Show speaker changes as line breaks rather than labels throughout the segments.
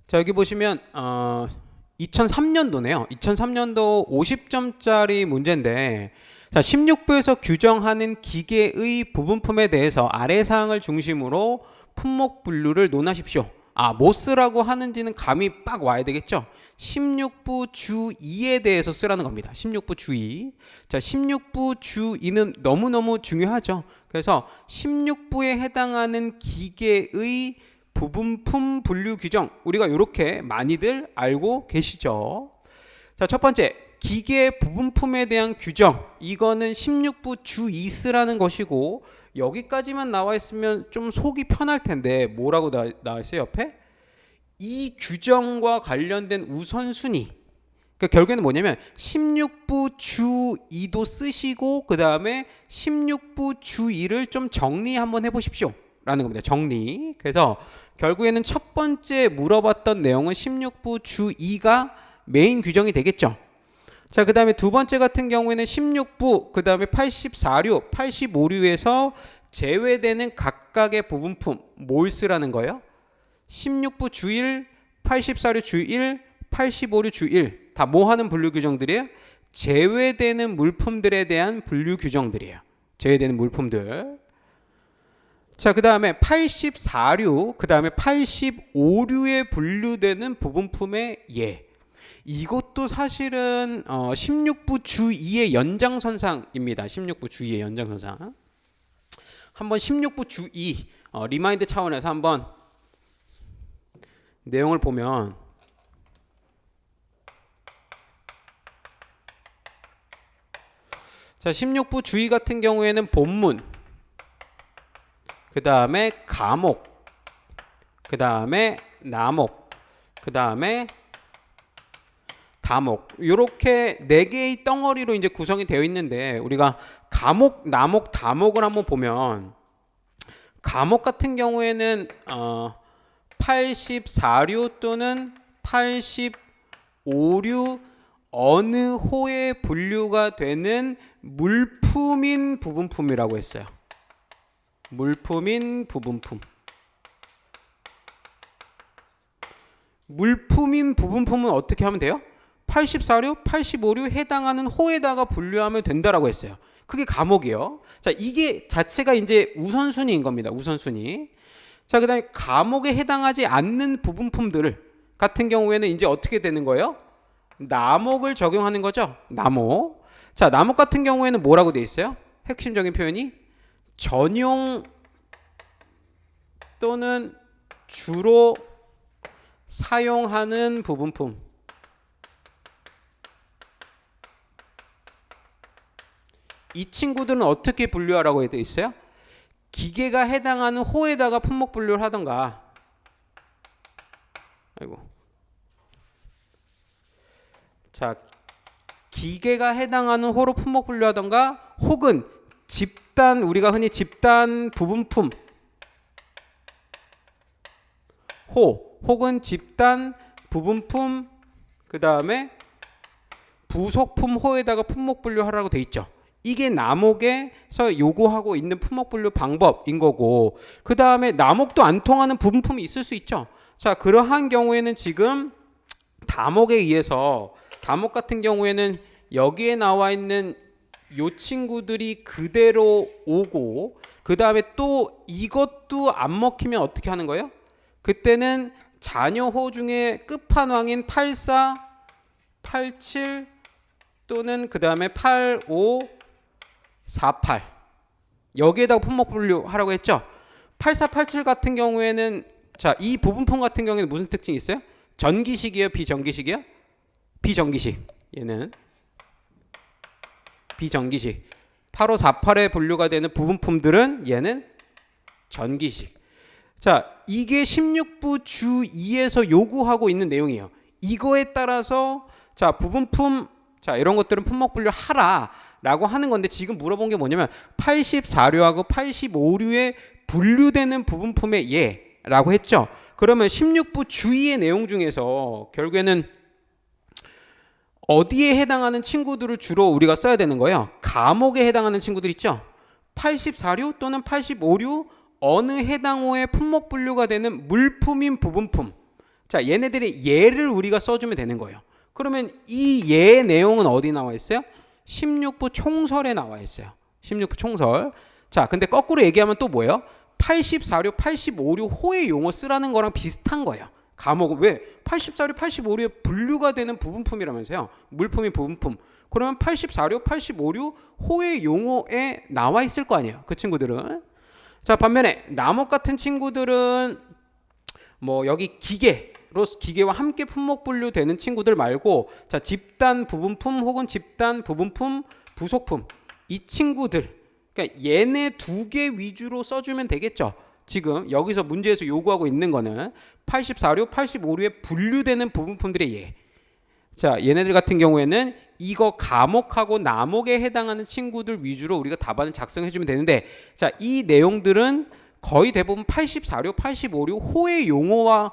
자, 여기 보시면 2003년도네요. 2003년도 50점짜리 문제인데, 자, 16부에서 규정하는 기계의 부분품에 대해서 아래 사항을 중심으로 품목 분류를 논하십시오. 뭐 쓰라고 하는지는 감이 빡 와야 되겠죠. 16부 주 2에 대해서 쓰라는 겁니다. 16부 주 2. 자, 16부 주 2는 너무너무 중요하죠. 그래서 16부에 해당하는 기계의 부분품 분류 규정, 우리가 이렇게 많이들 알고 계시죠. 자, 첫 번째, 기계 부분품에 대한 규정. 이거는 16부 주 2 쓰라는 것이고, 여기까지만 나와 있으면 좀 속이 편할 텐데 뭐라고 나와 있어요? 옆에 이 규정과 관련된 우선순위. 그러니까 결국에는 뭐냐면 16부 주 2도 쓰시고 그 다음에 16부 주 2를 좀 정리 한번 해보십시오 라는 겁니다. 정리. 그래서 결국에는 첫 번째 물어봤던 내용은 16부 주 2가 메인 규정이 되겠죠. 자, 그 다음에 두 번째 같은 경우에는 16부, 그 다음에 84류, 85류에서 제외되는 각각의 부분품, 뭘 쓰라는 거예요? 16부 주 1, 84류 주 1, 85류 주 1. 다 뭐 하는 분류 규정들이에요? 제외되는 물품들에 대한 분류 규정들이에요. 제외되는 물품들. 자, 그 다음에 84류, 그 다음에 85류에 분류되는 부분품의 예. 이것도 사실은 16부 주 2의 연장선상입니다. 16부 주 2의 연장선상. 한번 16부 주 2 리마인드 차원에서 한번 내용을 보면 자, 16부 주 2 같은 경우에는 본문, 그 다음에 가목, 그 다음에 나목, 그 다음에 다목, 이렇게 4개의 덩어리로 이제 구성이 되어 있는데, 우리가 가목, 나목, 다목을 한번 보면 가목 같은 경우에는 84류 또는 85류 어느 호에 분류가 되는 물품인 부분품이라고 했어요. 물품인 부분품. 물품인 부분품은 어떻게 하면 돼요? 84류, 85류 해당하는 호에다가 분류하면 된다라고 했어요. 그게 가목이에요. 자, 이게 자체가 이제 우선순위인 겁니다. 우선순위. 자, 그다음에 가목에 해당하지 않는 부분품들 같은 경우에는 이제 어떻게 되는 거예요? 나목을 적용하는 거죠. 나목. 자, 나목 같은 경우에는 뭐라고 돼 있어요? 핵심적인 표현이 전용 또는 주로 사용하는 부분품. 이 친구들은 어떻게 분류하라고 되어 있어요? 기계가 해당하는 호에다가 품목 분류를 하던가, 자, 기계가 해당하는 호로 품목 분류하던가, 혹은 집단, 우리가 흔히 집단 부분품 호, 혹은 집단 부분품, 그 다음에 부속품 호에다가 품목 분류하라고 되어 있죠. 이게 나목에서 요구하고 있는 품목 분류 방법인 거고, 그 다음에 나목도 안 통하는 부분품이 있을 수 있죠. 자, 그러한 경우에는 지금 다목에 의해서, 다목 같은 경우에는 여기에 나와 있는 요 친구들이 그대로 오고, 그 다음에 또 이것도 안 먹히면 어떻게 하는 거예요? 그때는 자녀호 중에 끝판왕인 84, 87 또는 그 다음에 85, 48 여기에다가 품목 분류하라고 했죠. 84, 87 같은 경우에는, 자, 이 부분품 같은 경우에는 무슨 특징이 있어요? 전기식이에요? 비전기식이에요? 비전기식. 얘는 비전기식. 8548에 분류가 되는 부분품들은 얘는 전기식. 자, 이게 16부 주 2에서 요구하고 있는 내용이에요. 이거에 따라서 자, 부분품, 자, 이런 것들은 품목 분류하라 라고 하는 건데, 지금 물어본 게 뭐냐면 84류하고 85류에 분류되는 부분품의 예 라고 했죠. 그러면 16부 주 2의 내용 중에서 결국에는 어디에 해당하는 친구들을 주로 우리가 써야 되는 거예요? 가목에 해당하는 친구들 있죠. 84류 또는 85류 어느 해당호의 품목 분류가 되는 물품인 부분품. 자, 얘네들의 예를 우리가 써주면 되는 거예요. 그러면 이 예 내용은 어디 나와 있어요? 16부 총설에 나와 있어요. 16부 총설. 자, 근데 거꾸로 얘기하면 또 뭐예요? 84류, 85류 호의 용어 쓰라는 거랑 비슷한 거예요. 과목은 왜? 84류, 85류에 분류가 되는 부분품이라면서요. 물품이 부분품. 그러면 84류, 85류 호의 용어에 나와 있을 거 아니에요. 그 친구들은. 자, 반면에 남옥 같은 친구들은 뭐 여기 기계와 함께 품목 분류되는 친구들 말고, 자, 집단 부분품 혹은 집단 부분품 부속품, 이 친구들, 그러니까 얘네 두 개 위주로 써주면 되겠죠. 지금 여기서 문제에서 요구하고 있는 거는 84류, 85류에 분류되는 부분품들의 예. 자, 얘네들 같은 경우에는 이거 과목하고 남옥에 해당하는 친구들 위주로 우리가 답안을 작성해 주면 되는데, 자, 이 내용들은 거의 대부분 84류, 85류 호의 용어와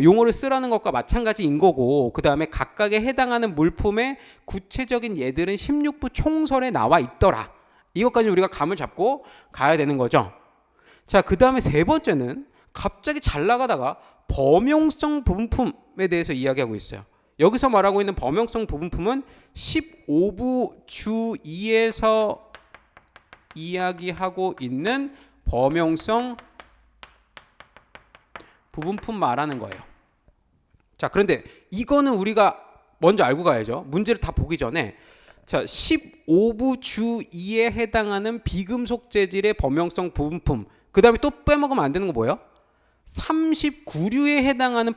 용어를 쓰라는 것과 마찬가지인 거고, 그 다음에 각각에 해당하는 물품의 구체적인 예들은 16부 총설에 나와 있더라. 이것까지 우리가 감을 잡고 가야 되는 거죠. 자, 그 다음에 세 번째는 갑자기 잘 나가다가 범용성 부분품에 대해서 이야기하고 있어요. 여기서 말하고 있는 범용성 부분품은 15부 주 2에서 이야기하고 있는 범용성 부분품 말하는 거예요. 자, 그런데 이거는 우리가 먼저 알고 가야죠. 문제를 다 보기 전에. 자, 15부 주 2에 해당하는 비금속 재질의 범용성 부분품. 그 다음에 또 빼먹으면 안 되는 거 뭐예요? 39류에 해당하는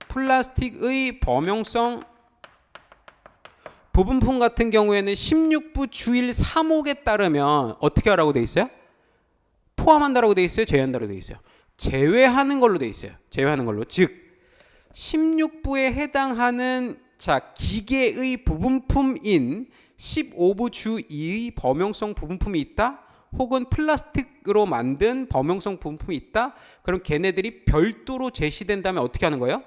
플라스틱의 범용성 부분품 같은 경우에는 16부 주일 3호에 따르면 어떻게 하라고 돼 있어요? 포함한다라고 돼 있어요? 제외한다라고 돼 있어요? 제외하는 걸로 돼 있어요. 제외하는 걸로. 즉 16부에 해당하는, 자, 기계의 부분품인 15부 주 2의 범용성 부분품이 있다, 혹은 플라스틱으로 만든 범용성 부분품이 있다, 그럼 걔네들이 별도로 제시된다면 어떻게 하는 거예요?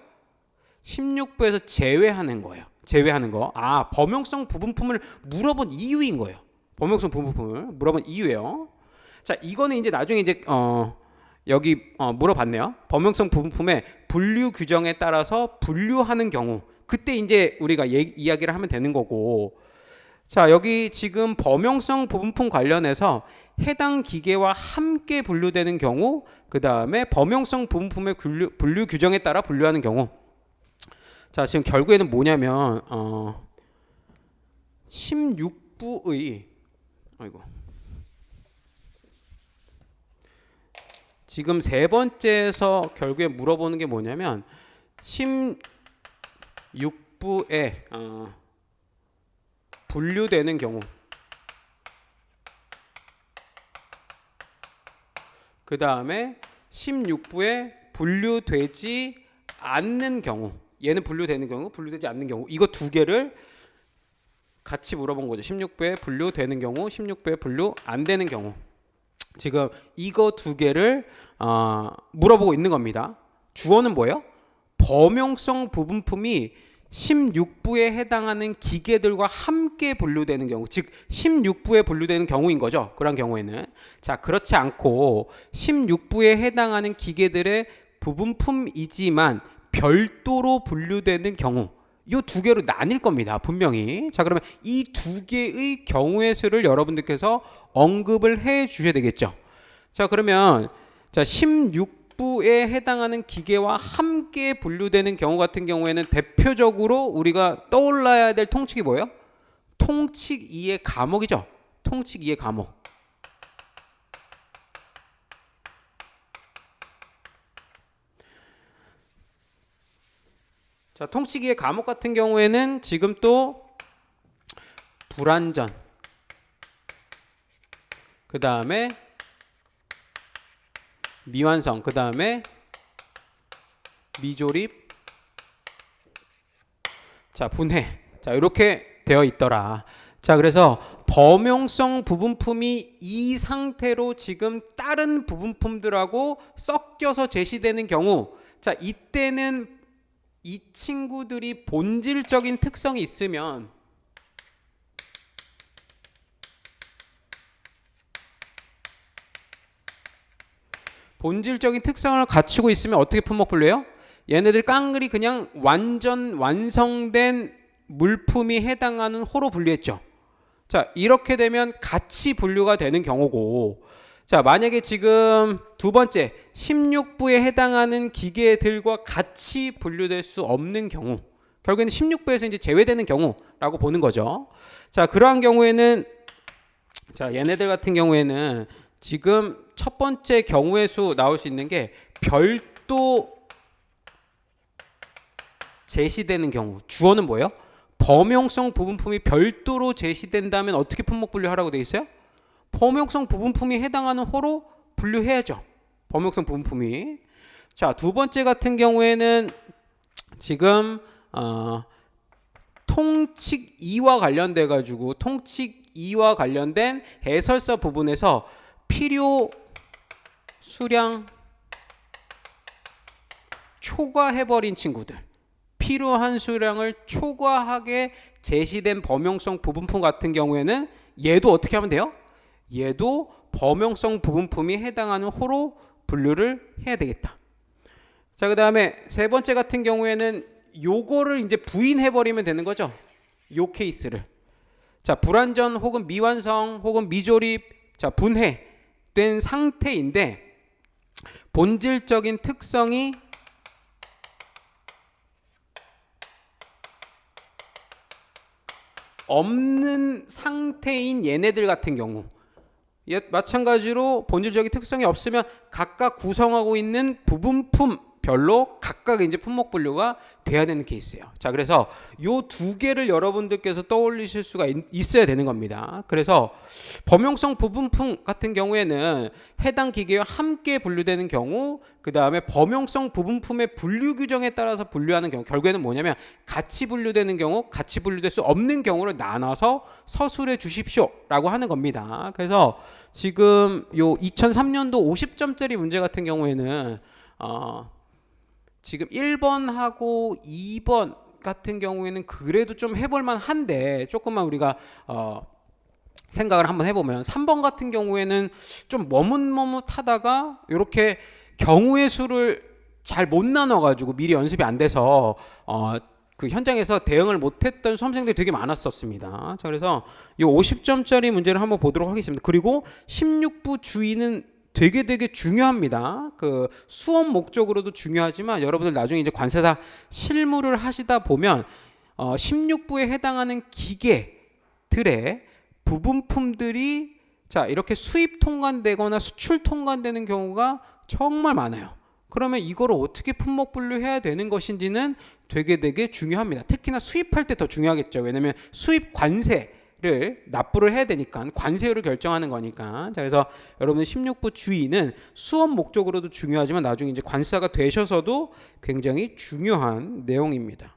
16부에서 제외하는 거예요. 제외하는 거. 아, 범용성 부분품을 물어본 이유인 거예요. 범용성 부분품을 물어본 이유예요. 자, 이거는 이제 나중에 이제 여기 물어봤네요. 범용성 부분품의 분류 규정에 따라서 분류하는 경우, 그때 이제 우리가 이야기를 하면 되는 거고. 자, 여기 지금 범용성 부분품 관련해서 해당 기계와 함께 분류되는 경우, 그 다음에 범용성 부분품의 분류 규정에 따라 분류하는 경우. 자, 지금 결국에는 뭐냐면 16부의 지금 세 번째에서 결국에 물어보는 게 뭐냐면 16부에 분류되는 경우, 그 다음에 16부에 분류되지 않는 경우, 얘는 분류되는 경우, 분류되지 않는 경우, 이거 두 개를 같이 물어본 거죠. 16부에 분류되는 경우, 16부에 분류 안 되는 경우. 지금 이거 두 개를 물어보고 있는 겁니다. 주어는 뭐예요? 범용성 부분품이 16부에 해당하는 기계들과 함께 분류되는 경우, 즉 16부에 분류되는 경우인 거죠. 그런 경우에는. 자, 그렇지 않고 16부에 해당하는 기계들의 부분품이지만 별도로 분류되는 경우, 이 두 개로 나뉠 겁니다. 분명히. 자, 그러면 이 두 개의 경우의 수를 여러분들께서 언급을 해 주셔야 되겠죠. 자, 그러면 자, 16부에 해당하는 기계와 함께 분류되는 경우 같은 경우에는 대표적으로 우리가 떠올라야 될 통칙이 뭐예요? 통칙 2의 과목이죠. 통칙 2의 과목. 자, 통칙 2의 과목 같은 경우에는 지금 또 불완전, 그 다음에 미완성, 그 다음에 미조립, 자, 분해, 자, 이렇게 되어 있더라. 자, 그래서 범용성 부분품이 이 상태로 지금 다른 부분품들하고 섞여서 제시되는 경우, 자, 이때는 이 친구들이 본질적인 특성이 있으면 본질적인 특성을 갖추고 있으면 어떻게 품목 분류해요? 얘네들 깡그리 그냥 완전 완성된 물품이 해당하는 호로 분류했죠. 자, 이렇게 되면 같이 분류가 되는 경우고, 자, 만약에 지금 두 번째 16부에 해당하는 기계들과 같이 분류될 수 없는 경우, 결국에는 16부에서 이제 제외되는 경우라고 보는 거죠. 자, 그러한 경우에는, 자, 얘네들 같은 경우에는 지금 첫 번째 경우의 수 나올 수 있는 게 별도 제시되는 경우. 주어는 뭐예요? 범용성 부분품이 별도로 제시된다면 어떻게 품목 분류하라고 돼 있어요? 범용성 부분품이 해당하는 호로 분류해야죠. 범용성 부분품이. 자, 두 번째 같은 경우에는 지금 통칙 2와 관련돼 가지고 통칙 2와 관련된 해설서 부분에서 필요 수량 초과해버린 친구들, 필요한 수량을 초과하게 제시된 범용성 부분품 같은 경우에는 얘도 어떻게 하면 돼요? 얘도 범용성 부분품이 해당하는 호로 분류를 해야 되겠다. 자, 그 다음에 세 번째 같은 경우에는 요거를 이제 부인해버리면 되는 거죠. 요 케이스를. 자, 불완전 혹은 미완성 혹은 미조립, 자, 분해된 상태인데 본질적인 특성이 없는 상태인 얘네들 같은 경우, 마찬가지로 본질적인 특성이 없으면 각각 구성하고 있는 부분품별로 각각 이제 품목 분류가 돼야 되는 케이스예요. 자, 그래서 요 두 개를 여러분들께서 떠올리실 수가 있어야 되는 겁니다. 그래서 범용성 부분품 같은 경우에는 해당 기계와 함께 분류되는 경우, 그 다음에 범용성 부분품의 분류 규정에 따라서 분류하는 경우, 결국에는 뭐냐면 같이 분류되는 경우, 같이 분류될 수 없는 경우를 나눠서 서술해 주십시오라고 하는 겁니다. 그래서 지금 요 2003년도 50점짜리 문제 같은 경우에는 지금 1번하고 2번 같은 경우에는 그래도 좀 해볼만 한데, 조금만 우리가 생각을 한번 해보면 3번 같은 경우에는 좀 머뭇머뭇하다가 이렇게 경우의 수를 잘 못 나눠가지고 미리 연습이 안 돼서 그 현장에서 대응을 못했던 수험생들이 되게 많았었습니다. 자, 그래서 이 50점짜리 문제를 한번 보도록 하겠습니다. 그리고 16부 주의는 되게 중요합니다. 그 수업 목적으로도 중요하지만 여러분들 나중에 이제 관세사 실무를 하시다 보면 16부에 해당하는 기계들의 부분품들이 자, 이렇게 수입 통관되거나 수출 통관되는 경우가 정말 많아요. 그러면 이거를 어떻게 품목 분류해야 되는 것인지는 되게 중요합니다. 특히나 수입할 때 더 중요하겠죠. 왜냐하면 수입 관세를 납부를 해야 되니까, 관세율을 결정하는 거니까. 자, 그래서 여러분 16부 주의는 수업 목적으로도 중요하지만 나중에 이제 관세사가 되셔서도 굉장히 중요한 내용입니다.